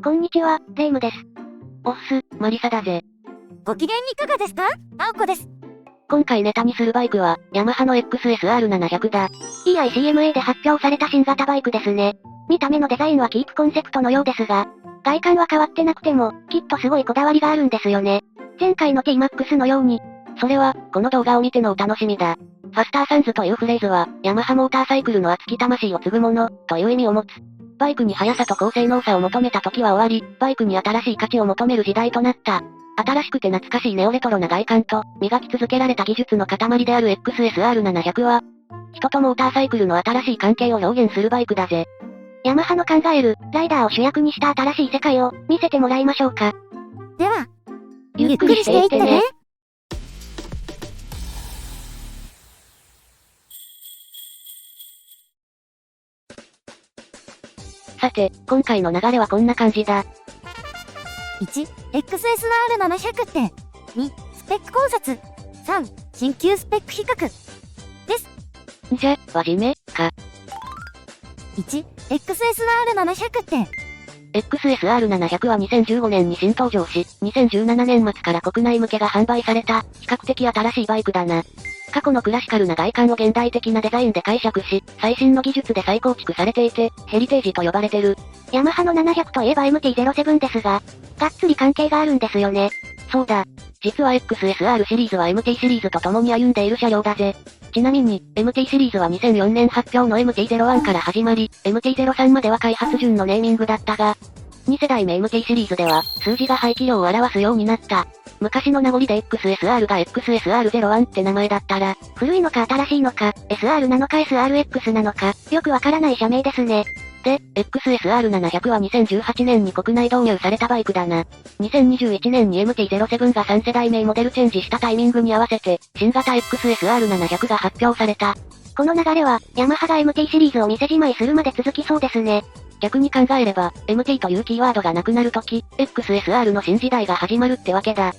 こんにちは、レイムです。おっす、マリサだぜ。ご機嫌いかがですか？あおこです。今回ネタにするバイクは、ヤマハの XSR700 だ。EICMA で発表された新型バイクですね。見た目のデザインはキープコンセプトのようですが、外観は変わってなくても、きっとすごいこだわりがあるんですよね。前回の T-MAX のように。それは、この動画を見てのお楽しみだ。ファスターサンズというフレーズは、ヤマハモーターサイクルの熱き魂を継ぐもの、という意味を持つ。バイクに速さと高性能さを求めた時は終わり、バイクに新しい価値を求める時代となった。新しくて懐かしいネオレトロな外観と、磨き続けられた技術の塊である XSR700 は、人とモーターサイクルの新しい関係を表現するバイクだぜ。ヤマハの考える、ライダーを主役にした新しい世界を、見せてもらいましょうか。では、ゆっくりしていってね。さて、今回の流れはこんな感じだ。1、XSR700 って、2、スペック考察、3、新旧スペック比較。です。じゃ、はじめ、か。1、XSR700 って、XSR700 は2015年に新登場し、2017年末から国内向けが販売された、比較的新しいバイクだな。過去のクラシカルな外観を現代的なデザインで解釈し、最新の技術で再構築されていて、ヘリテージと呼ばれてる。ヤマハの700といえば MT-07 ですが、がっつり関係があるんですよね。そうだ。実は XSR シリーズは MT シリーズと共に歩んでいる車両だぜ。ちなみに、MT シリーズは2004年発表の MT-01 から始まり、MT-03 までは開発順のネーミングだったが、2世代目 MT シリーズでは、数字が排気量を表すようになった。昔の名残で XSR が XSR01 って名前だったら、古いのか新しいのか、SR なのか SRX なのか、よくわからない社名ですね。で、XSR700 は2018年に国内導入されたバイクだな。2021年に MT-07 が3世代目モデルチェンジしたタイミングに合わせて、新型 XSR700 が発表された。この流れは、ヤマハが MT シリーズを店じまいするまで続きそうですね。逆に考えれば、MT というキーワードがなくなるとき、XSR の新時代が始まるってわけだ。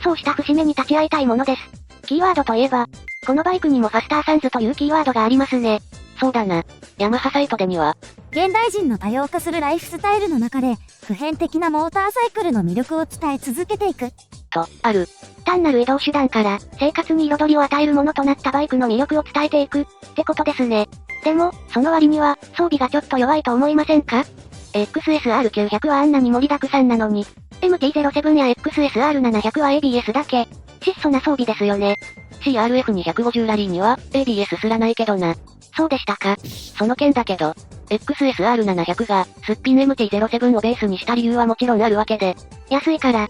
そうした節目に立ち会いたいものです。キーワードといえば、このバイクにもファスターサンズというキーワードがありますね。そうだな。ヤマハサイトでには、現代人の多様化するライフスタイルの中で、普遍的なモーターサイクルの魅力を伝え続けていく。と、ある。単なる移動手段から、生活に彩りを与えるものとなったバイクの魅力を伝えていく、ってことですね。でも、その割には、装備がちょっと弱いと思いませんか？ XSR900 はあんなに盛りだくさんなのに、MT-07 や XSR700 は ABS だけ。質素な装備ですよね。CRF250 ラリーには、ABS すらないけどな。そうでしたか。その件だけど、XSR700 が、すっぴん MT-07 をベースにした理由はもちろんあるわけで。安いから。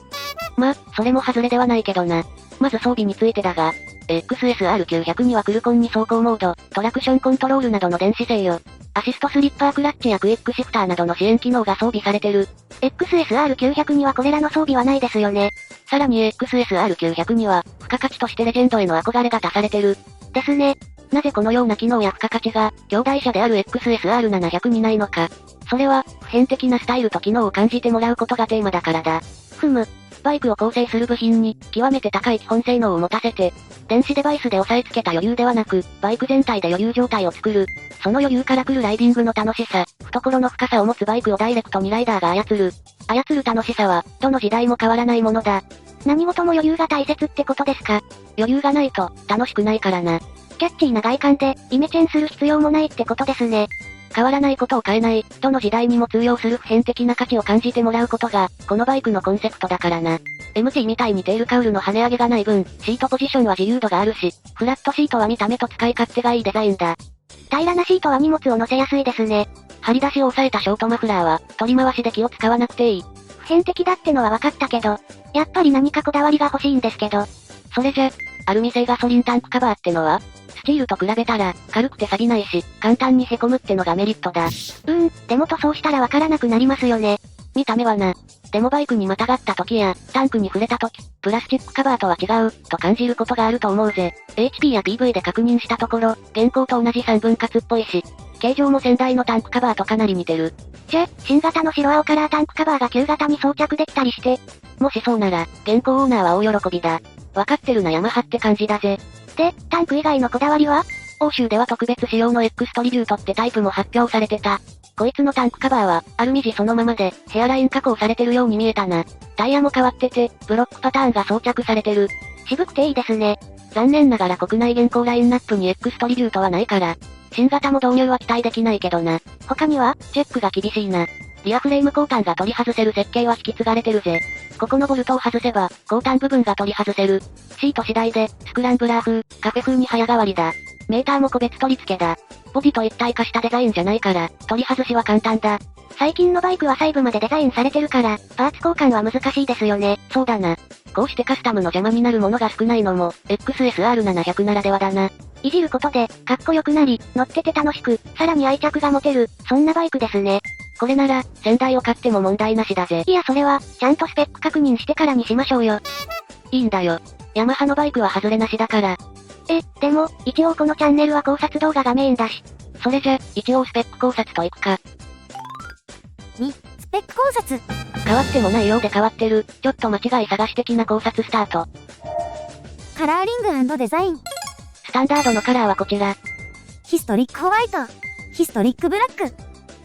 ま、それも外れではないけどな。まず装備についてだが、XSR900 にはクルコンに走行モード、トラクションコントロールなどの電子制御、アシストスリッパークラッチやクイックシフターなどの支援機能が装備されてる。XSR900 にはこれらの装備はないですよね。さらに XSR900 には、付加価値としてレジェンドへの憧れが足されてる。ですね。なぜこのような機能や付加価値が、兄弟車である XSR700 にないのか。それは、普遍的なスタイルと機能を感じてもらうことがテーマだからだ。バイクを構成する部品に、極めて高い基本性能を持たせて、電子デバイスで押さえつけた余裕ではなく、バイク全体で余裕状態を作る。その余裕から来るライディングの楽しさ、懐の深さを持つバイクをダイレクトにライダーが操る。操る楽しさは、どの時代も変わらないものだ。何事も余裕が大切ってことですか？余裕がないと、楽しくないからな。キャッチーな外観で、イメチェンする必要もないってことですね。変わらないことを変えない、どの時代にも通用する普遍的な価値を感じてもらうことが、このバイクのコンセプトだからな。MT みたいにテールカウルの跳ね上げがない分、シートポジションは自由度があるし、フラットシートは見た目と使い勝手がいいデザインだ。平らなシートは荷物を乗せやすいですね。張り出しを抑えたショートマフラーは、取り回しで気を使わなくていい。普遍的だってのは分かったけど、やっぱり何かこだわりが欲しいんですけど。それじゃ、アルミ製ガソリンタンクカバーってのは、スチールと比べたら、軽くて錆びないし、簡単に凹むってのがメリットだ。でも塗装したらわからなくなりますよね。見た目はな。でもバイクにまたがった時や、タンクに触れた時、プラスチックカバーとは違う、と感じることがあると思うぜ。HP や PV で確認したところ、現行と同じ3分割っぽいし、形状も先代のタンクカバーとかなり似てる。じゃ、新型の白青カラータンクカバーが旧型に装着できたりして。もしそうなら、現行オーナーは大喜びだ。わかってるなヤマハって感じだぜ。で、タンク以外のこだわりは？欧州では特別仕様の X トリビュートってタイプも発表されてた。こいつのタンクカバーは、アルミ地そのままで、ヘアライン加工されてるように見えたな。タイヤも変わってて、ブロックパターンが装着されてる。渋くていいですね。残念ながら国内現行ラインナップに X トリビュートはないから、新型も導入は期待できないけどな。他にはチェックが厳しいな。リアフレーム後端が取り外せる設計は引き継がれてるぜ。ここのボルトを外せば、後端部分が取り外せる。シート次第で、スクランブラー風、カフェ風に早変わりだ。メーターも個別取り付けだ。ボディと一体化したデザインじゃないから、取り外しは簡単だ。最近のバイクは細部までデザインされてるから、パーツ交換は難しいですよね。そうだな。こうしてカスタムの邪魔になるものが少ないのも、XSR700 ならではだな。いじることで、かっこよくなり、乗ってて楽しく、さらに愛着が持てる、そんなバイクですね。これなら、先代を買っても問題なしだぜ。いやそれは、ちゃんとスペック確認してからにしましょうよ。いいんだよ。ヤマハのバイクは外れなしだから。でも、一応このチャンネルは考察動画がメインだし。それじゃ、一応スペック考察といくか。2、スペック考察。変わってもないようで変わってる、ちょっと間違い探し的な考察スタート。カラーリング&デザイン。スタンダードのカラーはこちら。ヒストリックホワイト。ヒストリックブラック。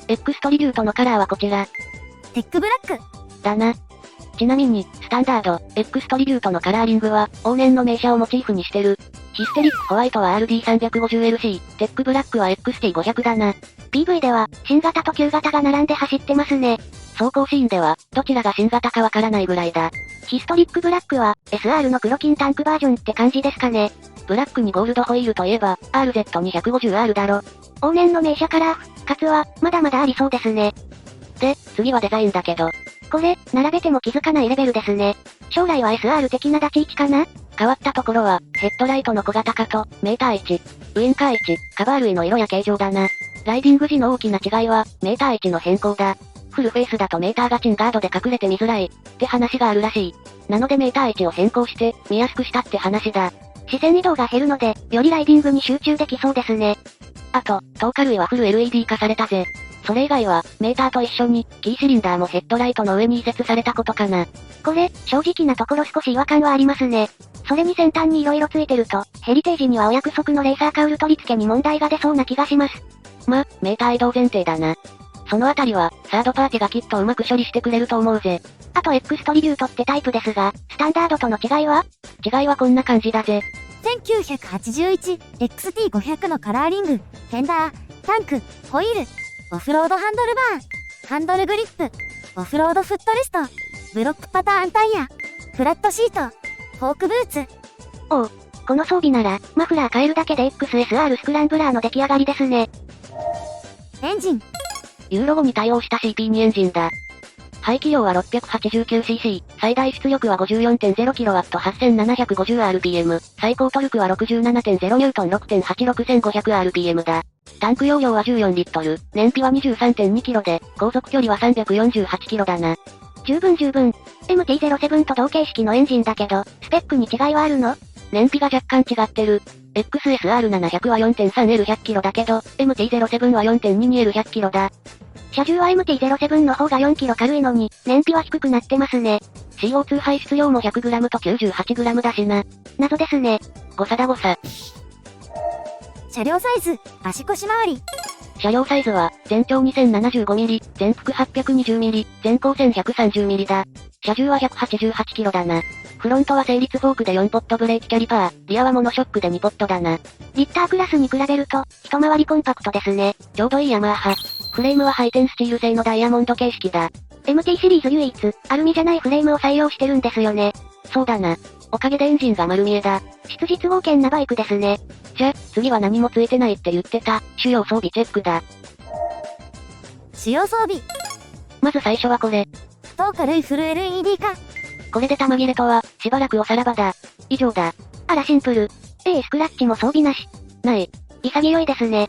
X トリビュートのカラーはこちら。テックブラック。だな。ちなみに、スタンダード、X トリビュートのカラーリングは、往年の名車をモチーフにしてる。ヒステリックホワイトは RD350LC、テックブラックは XT500 だな。PV では、新型と旧型が並んで走ってますね。走行シーンでは、どちらが新型かわからないぐらいだ。ヒストリックブラックは、SR の黒金タンクバージョンって感じですかね。ブラックにゴールドホイールといえば、RZ250R だろ。往年の名車カラー復活は、まだまだありそうですね。で、次はデザインだけど。これ、並べても気づかないレベルですね。将来は SR 的な立ち位置かな？変わったところは、ヘッドライトの小型化と、メーター位置、ウインカー位置、カバー類の色や形状だな。ライディング時の大きな違いは、メーター位置の変更だ。フルフェイスだとメーターがチンガードで隠れて見づらい、って話があるらしい。なのでメーター位置を変更して、見やすくしたって話だ。視線移動が減るので、よりライディングに集中できそうですね。あと、透過類はフル LED 化されたぜ。それ以外は、メーターと一緒に、キーシリンダーもヘッドライトの上に移設されたことかな。これ、正直なところ少し違和感はありますね。それに先端に色々ついてると、ヘリテージにはお約束のレーサーカウル取り付けに問題が出そうな気がします。ま、メーター移動前提だな。そのあたりは、サードパーティがきっとうまく処理してくれると思うぜ。あと X トリビュートってタイプですが、スタンダードとの違いは？違いはこんな感じだぜ。1981、XT500 のカラーリング、フェンダー、タンク、ホイール、オフロードハンドルバー、ハンドルグリップ、オフロードフットレスト、ブロックパターンタイヤ、フラットシート、フォークブーツ。おう、この装備なら、マフラー変えるだけで XSR スクランブラーの出来上がりですね。エンジン。ユーロ5に対応した CP2 エンジンだ。排気量は 689cc、最大出力は 54.0kW、8750rpm、最高トルクは 67.0N、6.86500rpm だ。タンク容量は14リットル、燃費は 23.2kg で、航続距離は 348km だな。十分。MT-07 と同形式のエンジンだけど、スペックに違いはあるの？燃費が若干違ってる。XSR700 は 4.3L100km だけど、MT-07 は 4.22L100km だ。車重は MT-07 の方が 4kg 軽いのに、燃費は低くなってますね。CO2 排出量も 100g と 98g だしな。謎ですね。誤差だ誤差。車両サイズ、足腰回り。車両サイズは、全長 2075mm、全幅 820mm、全高 1130mm だ。車重は 188kg だな。フロントは整列フォークで4ポットブレーキキャリパー、リアはモノショックで2ポットだな。リッタークラスに比べると、一回りコンパクトですね。ちょうどいいヤマハ。フレームはハイテンスチール製のダイヤモンド形式だ。MT シリーズ唯一、アルミじゃないフレームを採用してるんですよね。そうだな。おかげでエンジンが丸見えだ。質実剛健なバイクですね。じゃ、次は何もついてないって言ってた、主要装備チェックだ。主要装備。まず最初はこれ。不透過類フル LED 化。これで玉切れとは、しばらくおさらばだ。以上だ。あらシンプル。スクラッチも装備なし。ない。潔いですね。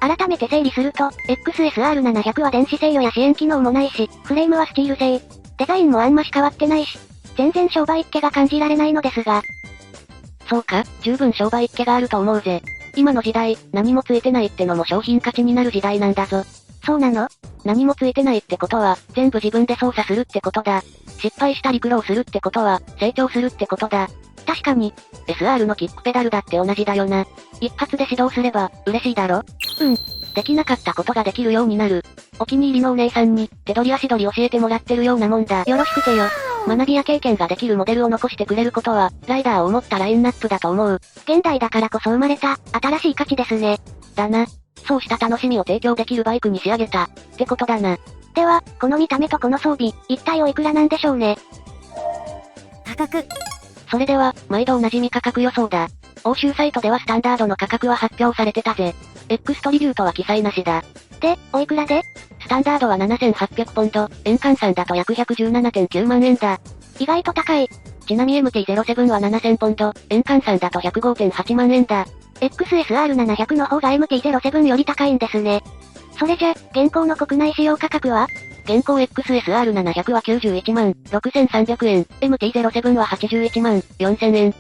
改めて整理すると、XSR700 は電子制御や支援機能もないし、フレームはスチール製。デザインもあんまし変わってないし、全然商売っ気が感じられないのですが。そうか、十分商売っ気があると思うぜ。今の時代、何もついてないってのも商品価値になる時代なんだぞ。そうなの？何もついてないってことは、全部自分で操作するってことだ。失敗したり苦労するってことは、成長するってことだ。確かに。SR のキックペダルだって同じだよな。一発で指導すれば、嬉しいだろ？できなかったことができるようになる。お気に入りのお姉さんに、手取り足取り教えてもらってるようなもんだ。よろしくてよ。学びや経験ができるモデルを残してくれることは、ライダーを思ったラインナップだと思う。現代だからこそ生まれた、新しい価値ですね。だな。そうした楽しみを提供できるバイクに仕上げた、ってことだな。では、この見た目とこの装備、一体おいくらなんでしょうね。価格。それでは、毎度おなじみ価格予想だ。欧州サイトではスタンダードの価格は発表されてたぜ。エクストリビュートは記載なしだ。で、おいくらで？スタンダードは7800ポンド、円換算だと約117.9万円だ。意外と高い。ちなみ MT-07 は7000ポンド、円換算だと105.8万円だ。XSR700 の方が MT-07 より高いんですね。それじゃ、現行の国内使用価格は？現行 XSR700 は91万6300円、MT-07 は81万4000円。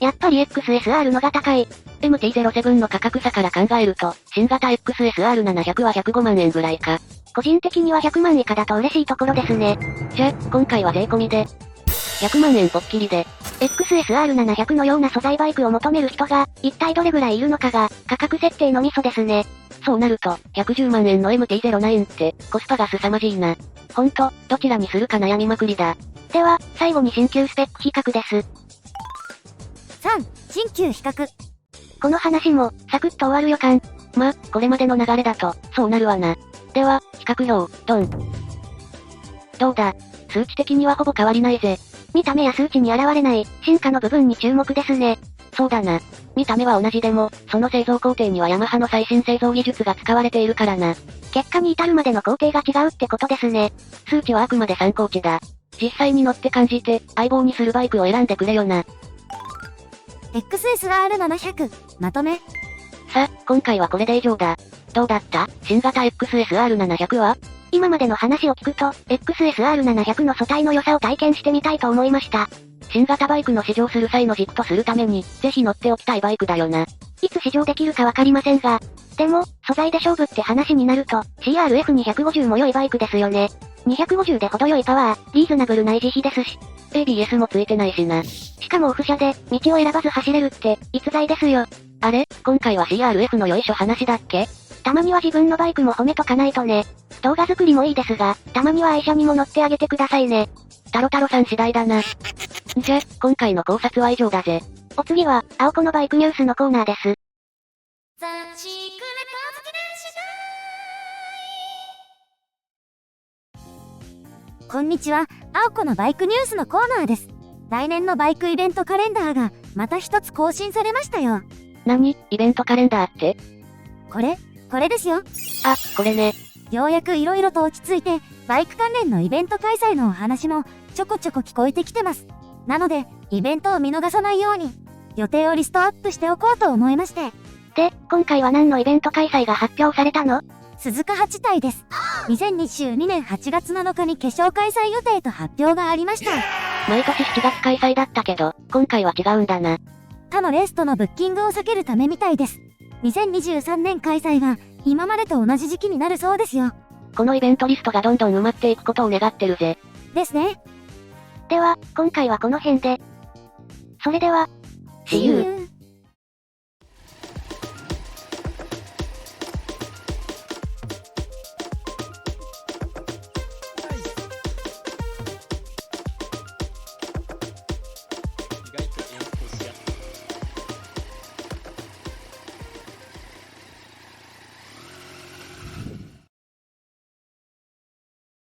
やっぱり XSR のが高い。MT-07 の価格差から考えると、新型 XSR700 は105万円ぐらいか。個人的には100万以下だと嬉しいところですね。じゃ、今回は税込みで、100万円ぽっきりで、XSR700 のような素材バイクを求める人が、一体どれぐらいいるのかが、価格設定のミソですね。そうなると、110万円の MT-09 って、コスパが凄まじいな。ほんと、どちらにするか悩みまくりだ。では、最後に新旧スペック比較です。3、新旧比較。この話も、サクッと終わる予感。ま、これまでの流れだと、そうなるわな。では、比較表、ドン。どうだ？数値的にはほぼ変わりないぜ。見た目や数値に現れない、進化の部分に注目ですね。そうだな。見た目は同じでも、その製造工程にはヤマハの最新製造技術が使われているからな。結果に至るまでの工程が違うってことですね。数値はあくまで参考値だ。実際に乗って感じて、相棒にするバイクを選んでくれよな。XSR700、まとめ。さ、今回はこれで以上だ。どうだった？新型 XSR700 は？今までの話を聞くと、XSR700 の素体の良さを体験してみたいと思いました。新型バイクの試乗する際の軸とするために、ぜひ乗っておきたいバイクだよな。いつ試乗できるかわかりませんが。でも、素材で勝負って話になると、CRF250 も良いバイクですよね。250で程よいパワー、リーズナブルな維持費ですし。ABS もついてないしな。しかもオフ車で、道を選ばず走れるって、逸材ですよ。あれ？今回は CRF のよいしょ話だっけ？たまには自分のバイクも褒めとかないとね。動画作りもいいですが、たまには愛車にも乗ってあげてくださいね。タロタロさん次第だな。じゃ、今回の考察は以上だぜ。お次は、青子のバイクニュースのコーナーです。こんにちは、青子のバイクニュースのコーナーです。来年のバイクイベントカレンダーが、また一つ更新されましたよ。何？イベントカレンダーって？これですよ。あ、これね。ようやく色々と落ち着いて、バイク関連のイベント開催のお話も、ちょこちょこ聞こえてきてます。なので、イベントを見逃さないように、予定をリストアップしておこうと思いまして。で、今回は何のイベント開催が発表されたの？鈴鹿8体です。2022年8月7日に決勝開催予定と発表がありました。毎年7月開催だったけど、今回は違うんだな。他のレースとのブッキングを避けるためみたいです。2023年開催は、今までと同じ時期になるそうですよ。このイベントリストがどんどん埋まっていくことを願ってるぜ。ですね。では、今回はこの辺で。それでは、See you!